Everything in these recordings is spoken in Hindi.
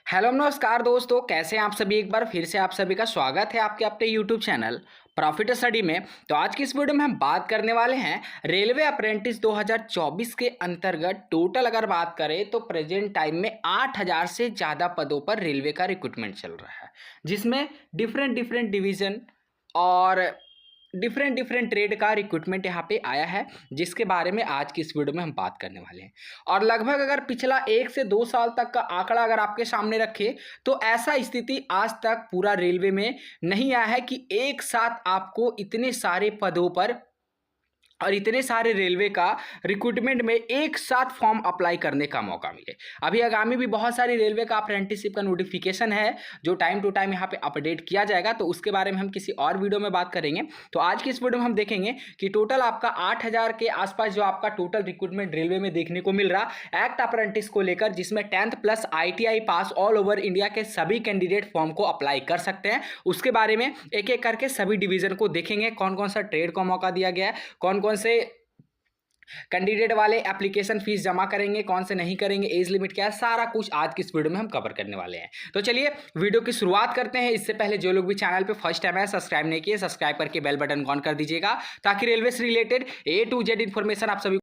हेलो नमस्कार दोस्तों, कैसे हैं आप सभी। एक बार फिर से आप सभी का स्वागत है आपके अपने यूट्यूब चैनल प्रॉफिट स्टडी में। तो आज की इस वीडियो में हम बात करने वाले हैं रेलवे अप्रेंटिस 2024 के अंतर्गत टोटल अगर बात करें तो प्रेजेंट टाइम में 8000 से ज़्यादा पदों पर रेलवे का रिक्रूटमेंट चल रहा है, जिसमें डिफरेंट डिफरेंट डिवीज़न और डिफरेंट डिफरेंट ट्रेड का रिक्रूटमेंट यहाँ पे आया है, जिसके बारे में आज की इस वीडियो में हम बात करने वाले हैं। और लगभग अगर पिछला 1 से 2 साल तक का आंकड़ा अगर आपके सामने रखे तो ऐसा स्थिति आज तक पूरा रेलवे में नहीं आया है कि एक साथ आपको इतने सारे पदों पर और इतने सारे रेलवे का रिक्रूटमेंट में एक साथ फॉर्म अप्लाई करने का मौका मिले। अभी आगामी भी बहुत सारी रेलवे का अप्रेंटिसशिप का नोटिफिकेशन है, जो टाइम टू टाइम यहाँ पे अपडेट किया जाएगा, तो उसके बारे में हम किसी और वीडियो में बात करेंगे। तो आज की इस वीडियो में हम देखेंगे कि टोटल आपका 8000 के आसपास जो आपका टोटल रिक्रूटमेंट रेलवे में देखने को मिल रहा एक्ट अप्रेंटिस को लेकर, जिसमें 10th प्लस ITI पास ऑल ओवर इंडिया के सभी कैंडिडेट फॉर्म को अप्लाई कर सकते हैं। उसके बारे में एक एक करके सभी डिवीजन को देखेंगे, कौन कौन सा ट्रेड को मौका दिया गया है, कौन कौन से कैंडिडेट वाले एप्लीकेशन फीस जमा करेंगे, कौन से नहीं करेंगे, एज लिमिट क्या है, सारा कुछ आज की इस वीडियो में हम कवर करने वाले हैं। तो चलिए वीडियो की शुरुआत करते हैं। इससे पहले जो लोग भी चैनल पे फर्स्ट टाइम है, सब्सक्राइब नहीं किए, सब्सक्राइब करके बेल बटन ऑन कर दीजिएगा, ताकि रेलवे से related A to Z information आप सभी।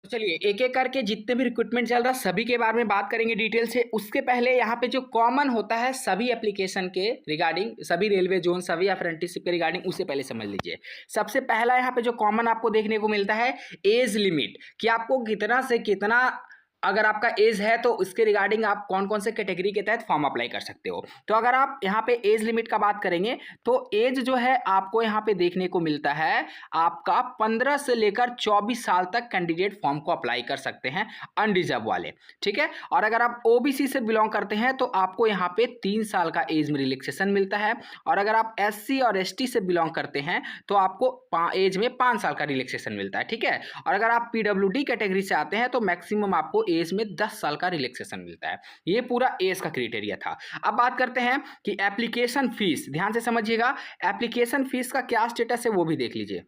तो चलिए एक एक करके जितने भी रिक्रूटमेंट चल रहा है सभी के बारे में बात करेंगे डिटेल से। उसके पहले यहाँ पे जो कॉमन होता है सभी एप्लीकेशन के रिगार्डिंग, सभी रेलवे जोन, सभी अप्रेंटिसशिप के रिगार्डिंग, उसे पहले समझ लीजिए। सबसे पहला यहाँ पे जो कॉमन आपको देखने को मिलता है एज लिमिट, कि आपको कितना से कितना अगर आपका एज है तो उसके रिगार्डिंग आप कौन कौन से कैटेगरी के तहत फॉर्म अप्लाई कर सकते हो। तो अगर आप यहाँ पे एज लिमिट का बात करेंगे तो एज जो है आपको यहाँ पे देखने को मिलता है आपका 15 से लेकर 24 साल तक कैंडिडेट फॉर्म को अप्लाई कर सकते हैं, अनरिजर्व वाले। ठीक है। और अगर आप OBC से बिलोंग करते हैं तो आपको यहाँ पे 3 साल का एज में रिलैक्सेशन मिलता है। और अगर आप SC और ST से बिलोंग करते हैं तो आपको एज में 5 साल का रिलैक्सेशन मिलता है। ठीक है। और अगर आप PWD कैटेगरी से आते हैं तो मैक्सिमम आपको एज में 10 साल का रिलैक्सेशन मिलता है। ये पूरा एज का क्राइटेरिया था। अब बात करते हैं कि एप्लीकेशन फीस, ध्यान से समझिएगा। एप्लीकेशन फीस का क्या स्टेटस है वो भी देख लीजिए।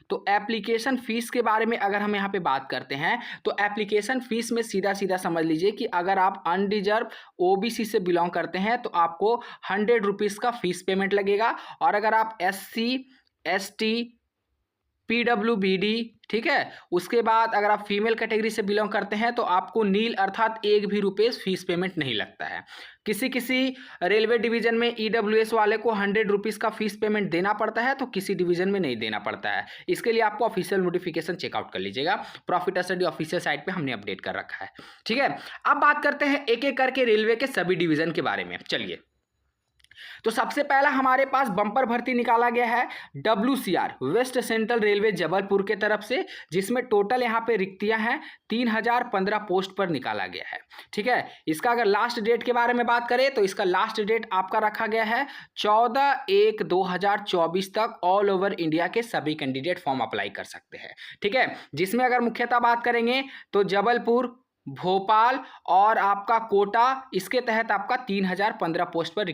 तो एप्लीकेशन फीस के बारे में अगर हम यहाँ पे बात करते हैं तो एप्लीकेशन फीस में सीधा सीधा समझ लीजिए कि अगर आप अनरिजर्व OBC से बिलोंग करते हैं तो आपको 100 रुपीज़ का फीस पेमेंट लगेगा। और अगर आप SC ST PWBD, ठीक है, उसके बाद अगर आप फीमेल कैटेगरी से बिलोंग करते हैं तो आपको नील अर्थात एक भी रुपये फीस पेमेंट नहीं लगता है। किसी किसी रेलवे डिवीजन में EWS वाले को 100 रुपीज़ का फीस पेमेंट देना पड़ता है, तो किसी डिवीजन में नहीं देना पड़ता है। इसके लिए आपको ऑफिशियल नोटिफिकेशन चेकआउट कर लीजिएगा, प्रॉफिट स्टडी ऑफिशियल साइट पे हमने अपडेट कर रखा है। ठीक है। अब बात करते हैं एक एक करके रेलवे के सभी डिवीजन के बारे में। चलिए, तो सबसे पहला हमारे पास बम्पर भर्ती निकाला गया है WCR West Central Railway Jabalpur के तरफ से, जिसमें टोटल यहाँ पे रिक्तियां हैं 3015 पोस्ट पर निकाला गया है। ठीक है। इसका अगर लास्ट डेट के बारे में बात करें तो इसका लास्ट डेट आपका रखा गया है 14/1/2024 तक। ऑल ओवर इंडिया के सभी कैंडिडेट फॉर्म अप्लाई कर सकते हैं। ठीक है। जिसमें अगर मुख्यतः बात करेंगे तो जबलपुर, भोपाल और आपका कोटा, इसके तहत आपका 3015 पोस्ट पर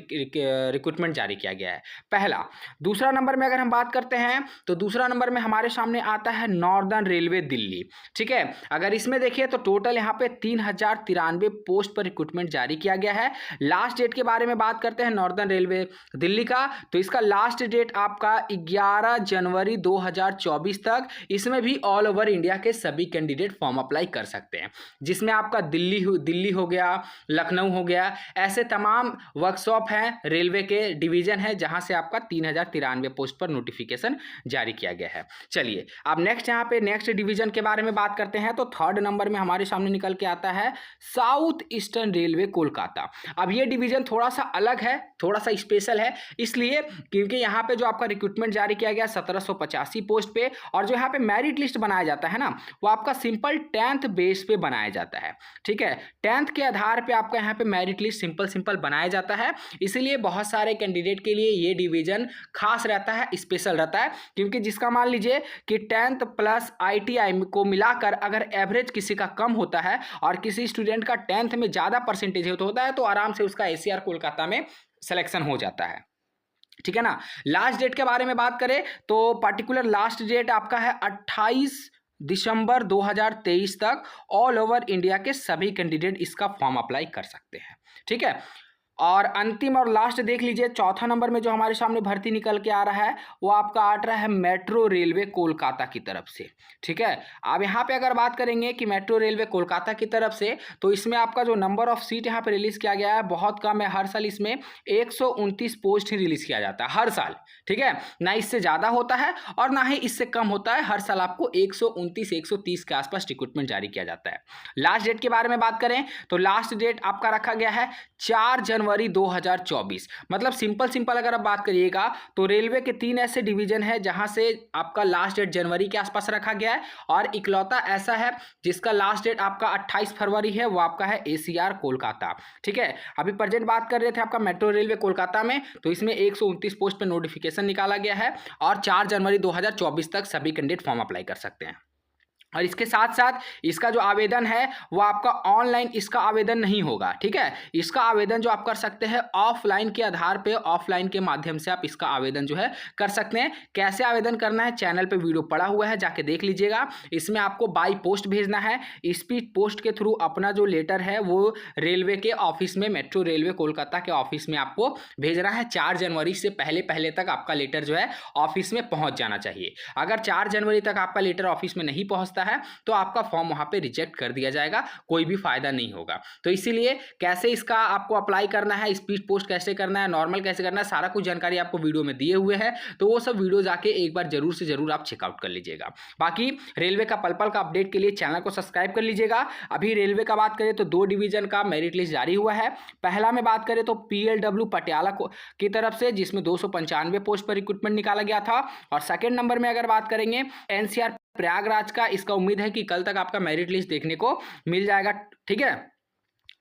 रिक्रूटमेंट जारी किया गया है, पहला। दूसरा नंबर में अगर हम बात करते हैं तो दूसरा नंबर में हमारे सामने आता है नॉर्दर्न रेलवे दिल्ली। ठीक है। अगर इसमें देखिए तो टोटल यहाँ पे 3093 पोस्ट पर रिक्रूटमेंट जारी किया गया है। लास्ट डेट के बारे में बात करते हैं नॉर्दर्न रेलवे दिल्ली का, तो इसका लास्ट डेट आपका 11 जनवरी 2024 तक। इसमें भी ऑल ओवर इंडिया के सभी कैंडिडेट फॉर्म अप्लाई कर सकते हैं, जिसमें आपका दिल्ली हो गया, लखनऊ हो गया, ऐसे तमाम वर्कशॉप हैं, रेलवे के डिवीजन है, जहां से आपका 3093 पोस्ट पर नोटिफिकेशन जारी किया गया है। चलिए अब नेक्स्ट यहाँ पे नेक्स्ट डिवीजन के बारे में बात करते हैं। तो थर्ड नंबर में हमारे सामने निकल के आता है साउथ ईस्टर्न रेलवे कोलकाता। अब ये डिवीजन थोड़ा सा अलग है, थोड़ा सा स्पेशल है, इसलिए क्योंकि यहाँ पे जो आपका रिक्रूटमेंट जारी किया गया 1785 पोस्ट पे, और जो यहाँ पे मेरिट लिस्ट बनाया जाता है ना, वो आपका सिंपल 10th बेस पे बनाया जाता है। ठीक है। 10th के आधार पे आपका यहाँ पे मेरिट लिस्ट सिंपल बनाया जाता है, इसीलिए बहुत सारे कैंडिडेट के लिए ये डिवीजन खास रहता है, स्पेशल रहता है। क्योंकि जिसका मान लीजिए कि 10th प्लस ITI को मिलाकर अगर एवरेज किसी का कम होता है और किसी स्टूडेंट का 10th में ज़्यादा परसेंटेज होता है तो आराम से उसका ACR कोलकाता में सिलेक्शन हो जाता है। ठीक है ना। लास्ट डेट के बारे में बात करें तो पर्टिकुलर लास्ट डेट आपका है 28 दिसंबर 2023 तक ऑल ओवर इंडिया के सभी कैंडिडेट इसका फॉर्म अप्लाई कर सकते हैं। ठीक है, और अंतिम और लास्ट देख लीजिए, चौथा नंबर में जो हमारे सामने भर्ती निकल के आ रहा है वो आपका आ रहा है मेट्रो रेलवे कोलकाता की तरफ से। ठीक है, अब यहाँ पे अगर बात करेंगे कि मेट्रो रेलवे कोलकाता की तरफ से, तो इसमें आपका जो नंबर ऑफ सीट यहाँ पे रिलीज़ किया गया है बहुत कम है। हर साल इसमें 129 पोस्ट ही रिलीज़ किया जाता है हर साल। ठीक है, ना इससे ज़्यादा होता है और ना ही इससे कम होता है। हर साल आपको 129 130 के आसपास रिक्रूटमेंट जारी किया जाता है। लास्ट डेट के बारे में बात करें तो लास्ट डेट आपका रखा गया है 4 जनवरी 2024। मतलब सिंपल अगर आप बात करिएगा तो रेलवे के 3 ऐसे डिवीजन है जहां से आपका लास्ट डेट जनवरी के आसपास रखा गया है, और इकलौता ऐसा है जिसका लास्ट डेट आपका 28 फरवरी है, वो आपका है ACR कोलकाता। ठीक है, अभी प्रेजेंट बात कर रहे थे आपका मेट्रो रेलवे कोलकाता में, तो इसमें 129 पोस्ट पे नोटिफिकेशन निकाला गया है और 4 जनवरी 2024 तक सभी कैंडिडेट फॉर्म अप्लाई कर सकते हैं। और इसके साथ साथ इसका जो आवेदन है वो आपका ऑनलाइन इसका आवेदन नहीं होगा। ठीक है, इसका आवेदन जो आप कर सकते हैं ऑफलाइन के आधार पे, ऑफलाइन के माध्यम से आप इसका आवेदन जो है कर सकते हैं। कैसे आवेदन करना है चैनल पे वीडियो पड़ा हुआ है, जाके देख लीजिएगा। इसमें आपको बाई पोस्ट भेजना है, स्पीड पोस्ट के थ्रू अपना जो लेटर है वो रेलवे के ऑफिस में, मेट्रो रेलवे कोलकाता के ऑफिस में आपको भेजना है। 4 जनवरी से पहले तक आपका लेटर जो है ऑफिस में पहुंच जाना चाहिए। अगर 4 जनवरी तक आपका लेटर ऑफिस में नहीं पहुंचता है तो आपका फॉर्म वहां पे रिजेक्ट कर दिया जाएगा, कोई भी फायदा नहीं होगा। तो इसीलिए कैसे इसका आपको अप्लाई करना है, स्पीड पोस्ट कैसे करना है, नॉर्मल कैसे करना है, सारा कुछ जानकारी आपको वीडियो में दिए हुए हैं। तो वो सब वीडियो जाके एक बार जरूर से जरूर आप चेकआउट कर लीजिएगा। बाकी रेलवे का पल का अपडेट के लिए चैनल को सब्सक्राइब कर लीजिएगा। अभी रेलवे का बात करें तो 2 डिवीजन का मेरिट लिस्ट जारी हुआ है। पहला में बात करें तो PLW पटियाला की तरफ से, जिसमें 295 पोस्ट पर रिक्रूटमेंट निकाला गया था। और सेकेंड नंबर में अगर बात करेंगे NCR प्रयागराज का, इसका उम्मीद है कि कल तक आपका मेरिट लिस्ट देखने को मिल जाएगा। ठीक है,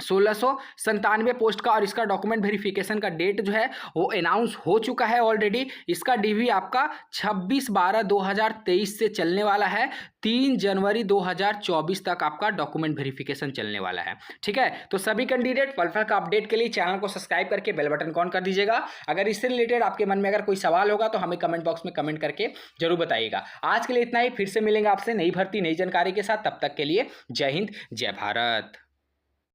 1697 पोस्ट का, और इसका डॉक्यूमेंट वेरिफिकेशन का डेट जो है वो अनाउंस हो चुका है ऑलरेडी। इसका DV आपका 26/12/2023 से चलने वाला है। 3 जनवरी 2024 तक आपका डॉक्यूमेंट वेरिफिकेशन चलने वाला है। ठीक है, तो सभी कैंडिडेट पल का अपडेट के लिए चैनल को सब्सक्राइब करके बेल बटन ऑन कर दीजिएगा। अगर इससे रिलेटेड आपके मन में अगर कोई सवाल होगा तो हमें कमेंट बॉक्स में कमेंट करके जरूर बताइएगा। आज के लिए इतना ही, फिर से मिलेंगे आपसे नई भर्ती नई जानकारी के साथ। तब तक के लिए जय हिंद जय भारत।